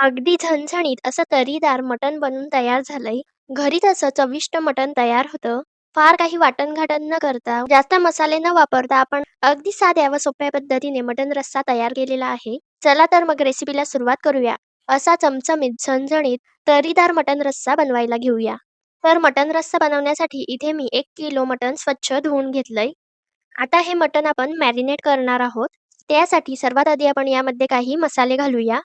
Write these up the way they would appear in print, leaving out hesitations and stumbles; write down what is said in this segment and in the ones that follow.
अगदी झणझणीत असं तर्रीदार मटण बनून तयार झालंय. घरीच असं चविष्ट मटण तयार होतं. फार काही वाटण-घाटण न करता, जास्त मसाले न वापरता आपण अगदी साध्या व सोप्या पद्धतीने मटण रस्सा तयार केलेला आहे. चला तर मग रेसिपीला सुरुवात करूया. असा चमचमीत, झणझणीत, तर्रीदार मटण रस्सा बनवायला घेऊया. तर मटण रस्सा बनवण्यासाठी इथे मी 1 किलो मटण स्वच्छ धुवून घेतलंय. आता हे मटण आपण मॅरिनेट करणार आहोत. त्यासाठी सर्वात आधी आपण यामध्ये काही मसाले घालूया.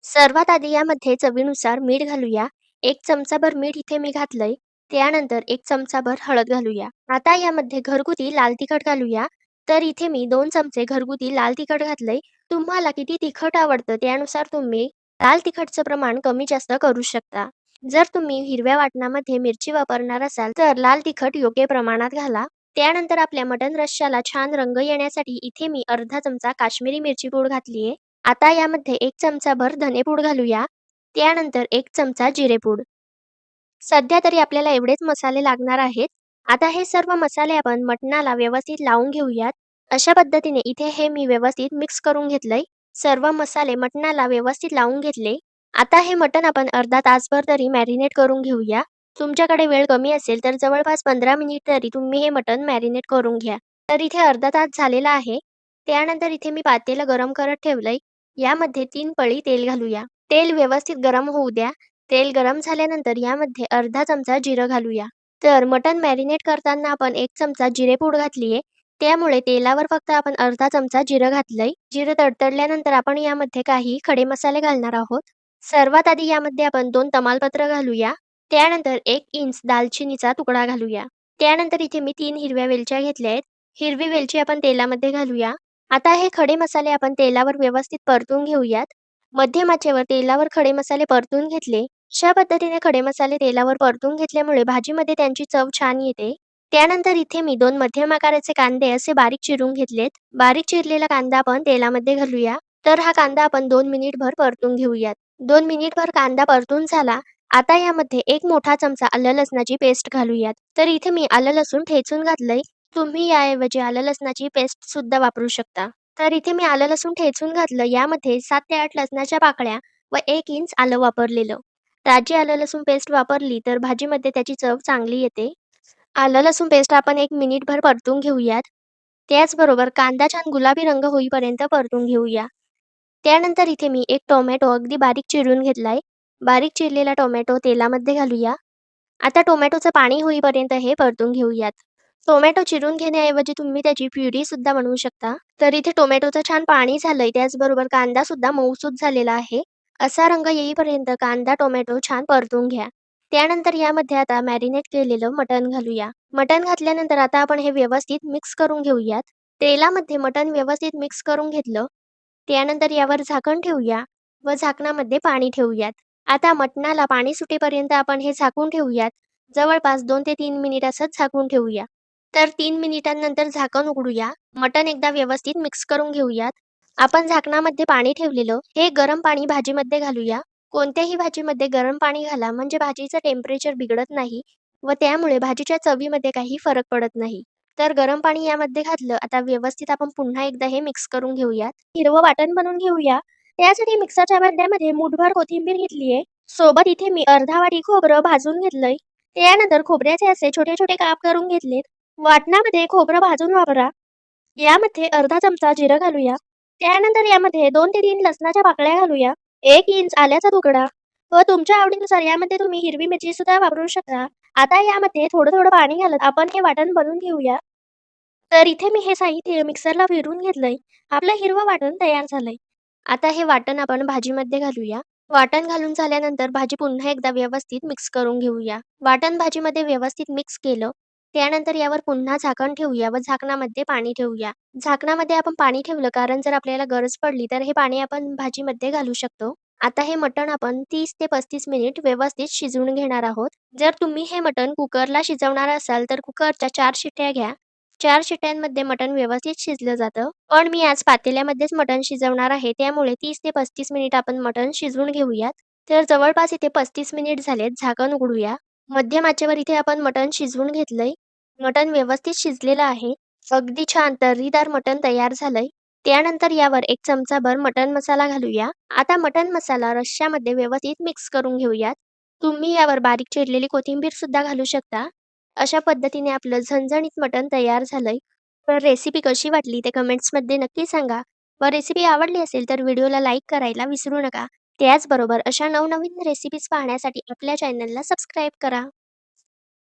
सर्वात आधी यामध्ये चवीनुसार मीठ घालूया. 1 चमचाभर मीठ इथे मी घातलंय. त्यानंतर 1 चमचाभर हळद घालूया. आता यामध्ये घरगुती लाल तिखट घालूया. तर इथे मी 2 चमचे घरगुती लाल तिखट घातलंय. तुम्हाला किती तिखट आवडतं त्यानुसार तुम्ही लाल तिखटचं प्रमाण कमी जास्त करू शकता. जर तुम्ही हिरव्या वाटणामध्ये मिरची वापरणार असाल तर लाल तिखट योग्य प्रमाणात घाला. त्यानंतर आपल्या मटण रश्श्याला छान रंग येण्यासाठी इथे मी अर्धा चमचा काश्मीरी मिरची पूड घातलीये. आता यामध्ये 1 चमचाभर धनेपूड घालूया. त्यानंतर 1 चमचा जिरेपूड. सध्या तरी आपल्याला एवढेच मसाले लागणार आहेत. आता हे सर्व मसाले आपण मटणाला व्यवस्थित लावून घेऊयात. अशा पद्धतीने इथे हे मी व्यवस्थित मिक्स करून घेतलंय. सर्व मसाले मटणाला व्यवस्थित लावून घेतले. आता हे मटण आपण अर्धा तासभर तरी मॅरिनेट करून घेऊया. तुमच्याकडे वेळ कमी असेल तर जवळपास 15 मिनिट तरी तुम्ही हे मटण मॅरिनेट करून घ्या. तर इथे अर्धा तास झालेला आहे. त्यानंतर इथे मी पातेलं गरम करत ठेवलंय. यामध्ये 3 पळी तेल घालूया. तेल व्यवस्थित गरम होऊ द्या. तेल गरम झाल्यानंतर यामध्ये अर्धा चमचा जिरं घालूया. तर मटण मॅरिनेट करताना आपण 1 चमचा जिरेपूड घातलीये. त्यामुळे तेलावर फक्त आपण अर्धा चमचा जिरं घातलंय. जिरं तडतडल्यानंतर आपण यामध्ये काही खडे मसाले घालणार आहोत. सर्वात आधी यामध्ये आपण 2 तमालपत्र घालूया. त्यानंतर 1 इंच दालचिनीचा तुकडा घालूया. त्यानंतर इथे मी 3 हिरव्या वेलच्या घेतल्या आहेत. हिरवी वेलची आपण तेलामध्ये घालूया. आता हे खडे मसाले आपण तेलावर व्यवस्थित परतून घेऊयात. मध्यम आचेवर तेलावर खडे मसाले परतून घेतले. अशा पद्धतीने खडे मसाले तेलावर परतून घेतल्यामुळे भाजीमध्ये त्यांची चव छान येते. त्यानंतर इथे मी 2 मध्यम आकाराचे कांदे असे बारीक चिरून घेतलेत. बारीक चिरलेला कांदा आपण तेलामध्ये घालूया. तर हा कांदा आपण 2 मिनिटभर परतून घेऊयात. 2 मिनिटभर कांदा परतून झाला. आता यामध्ये 1 मोठा चमचा आलं लसणाची पेस्ट घालूयात. तर इथे मी आलं लसूण ठेचून घातलंय. तुम्ही याऐवजी आलं लसणाची पेस्ट सुद्धा वापरू शकता. तर इथे मी आलं लसूण ठेचून घातलं. यामध्ये 7 ते 8 लसणाच्या पाकळ्या व 1 इंच आलं वापरलेलं. ताजी आलं लसूण पेस्ट वापरली तर भाजीमध्ये त्याची चव चांगली येते. आलं लसूण पेस्ट आपण 1 मिनिटभर परतून घेऊयात. त्याचबरोबर कांदा छान गुलाबी रंग होईपर्यंत परतून घेऊया. त्यानंतर इथे मी 1 टोमॅटो अगदी बारीक चिरून घेतलाय. बारीक चिरलेला टोमॅटो तेलामध्ये घालूया. आता टोमॅटोचं पाणी होईपर्यंत हे परतून घेऊयात. टोमॅटो चिरून घेण्याऐवजी तुम्ही त्याची प्युरी सुद्धा बनवू शकता. तर इथे टोमॅटोचं छान पाणी झालंय. त्याचबरोबर कांदा सुद्धा मऊसूत झालेला आहे. असा रंग येईपर्यंत कांदा, टोमॅटो छान परतून घ्या. त्यानंतर यामध्ये आता मॅरिनेट केलेलं मटण घालूया. मटण घातल्यानंतर आता आपण हे व्यवस्थित मिक्स करून घेऊयात. तेलामध्ये मटण व्यवस्थित मिक्स करून घेतलं. त्यानंतर यावर झाकण ठेवूया व झाकणामध्ये पाणी ठेवूयात. आता मटणाला पाणी सुटेपर्यंत आपण हे झाकून ठेवूयात. जवळपास 2 ते 3 मिनिट असंच झाकून ठेवूया. तर 3 मिनिटांनंतर झाकण उघडूया. मटण एकदा व्यवस्थित मिक्स करून घेऊयात. आपण झाकणामध्ये पाणी ठेवलेलं हे गरम पाणी भाजीमध्ये घालूया. कोणत्याही भाजीमध्ये गरम पाणी घाला म्हणजे भाजीचं टेम्परेचर बिघडत नाही व त्यामुळे भाजीच्या चवीमध्ये काही फरक पडत नाही. तर गरम पाणी यामध्ये घातलं. आता व्यवस्थित आपण पुन्हा एकदा हे मिक्स करून घेऊयात. हिरवं वाटण बनवून घेऊया. त्यासाठी मिक्सरच्या भांड्यामध्ये मूठभर कोथिंबीर घेतलीये. सोबत इथे मी अर्धा वाटी खोबरं भाजून घेतलंय. त्यानंतर खोबऱ्याचे असे छोटे छोटे काप करून घेतलेत. वाटणामध्ये खोबरं भाजून वापरा. यामध्ये अर्धा चमचा जिरं घालूया. त्यानंतर यामध्ये 2 ते 3 लसणाच्या पाकळ्या घालूया. 1 इंच आल्याचा तुकडा व तुमच्या आवडीनुसार यामध्ये तुम्ही हिरवी मिरची सुद्धा वापरू शकता. आता यामध्ये थोडं थोडं पाणी घालत आपण हे वाटण बनवून घेऊया. तर इथे मी हे साहित्य मिक्सरला फिरवून घेतलंय. आपलं हिरवं वाटण तयार झालंय. आता हे वाटण आपण भाजीमध्ये घालूया. वाटण घालून झाल्यानंतर भाजी पुन्हा एकदा व्यवस्थित मिक्स करून घेऊया. वाटण भाजीमध्ये व्यवस्थित मिक्स केलं. त्यानंतर यावर पुन्हा झाकण ठेवूया व झाकणामध्ये पाणी ठेवूया. झाकणामध्ये आपण पाणी ठेवलं कारण जर आपल्याला गरज पडली तर हे पाणी आपण भाजीमध्ये घालू शकतो. आता हे मटण आपण 30 ते 35 मिनिट व्यवस्थित शिजवून घेणार आहोत. जर तुम्ही हे मटण कुकरला शिजवणार असाल तर कुकरच्या 4 शिट्ट्या घ्या. 4 शिट्ट्यांमध्ये मटण व्यवस्थित शिजलं जातं. पण मी आज पातेल्यामध्येच मटण शिजवणार आहे त्यामुळे 30 ते 35 मिनिट आपण मटण शिजवून घेऊयात. तर जवळपास इथे 35 मिनिट झालेत. झाकण उघडूया. मध्यम आचेवर इथे आपण मटण शिजवून घेतलंय. मटण व्यवस्थित शिजलेलं आहे. अगदी छान तर्रीदार मटण तयार झालंय. त्यानंतर यावर 1 चमचाभर मटण मसाला घालूया. आता मटण मसाला रश्श्यामध्ये व्यवस्थित मिक्स करून घेऊयात. तुम्ही यावर बारीक चिरलेली कोथिंबीर सुद्धा घालू शकता. अशा पद्धतीने आपलं झणझणीत मटण तयार झालंय. तर रेसिपी कशी वाटली ते कमेंट्समध्ये नक्की सांगा. व रेसिपी आवडली असेल तर व्हिडिओला लाईक करायला विसरू नका. त्याचबरोबर अशा नवनवीन रेसिपीज पाहण्यासाठी आपल्या चॅनलला सबस्क्राईब करा.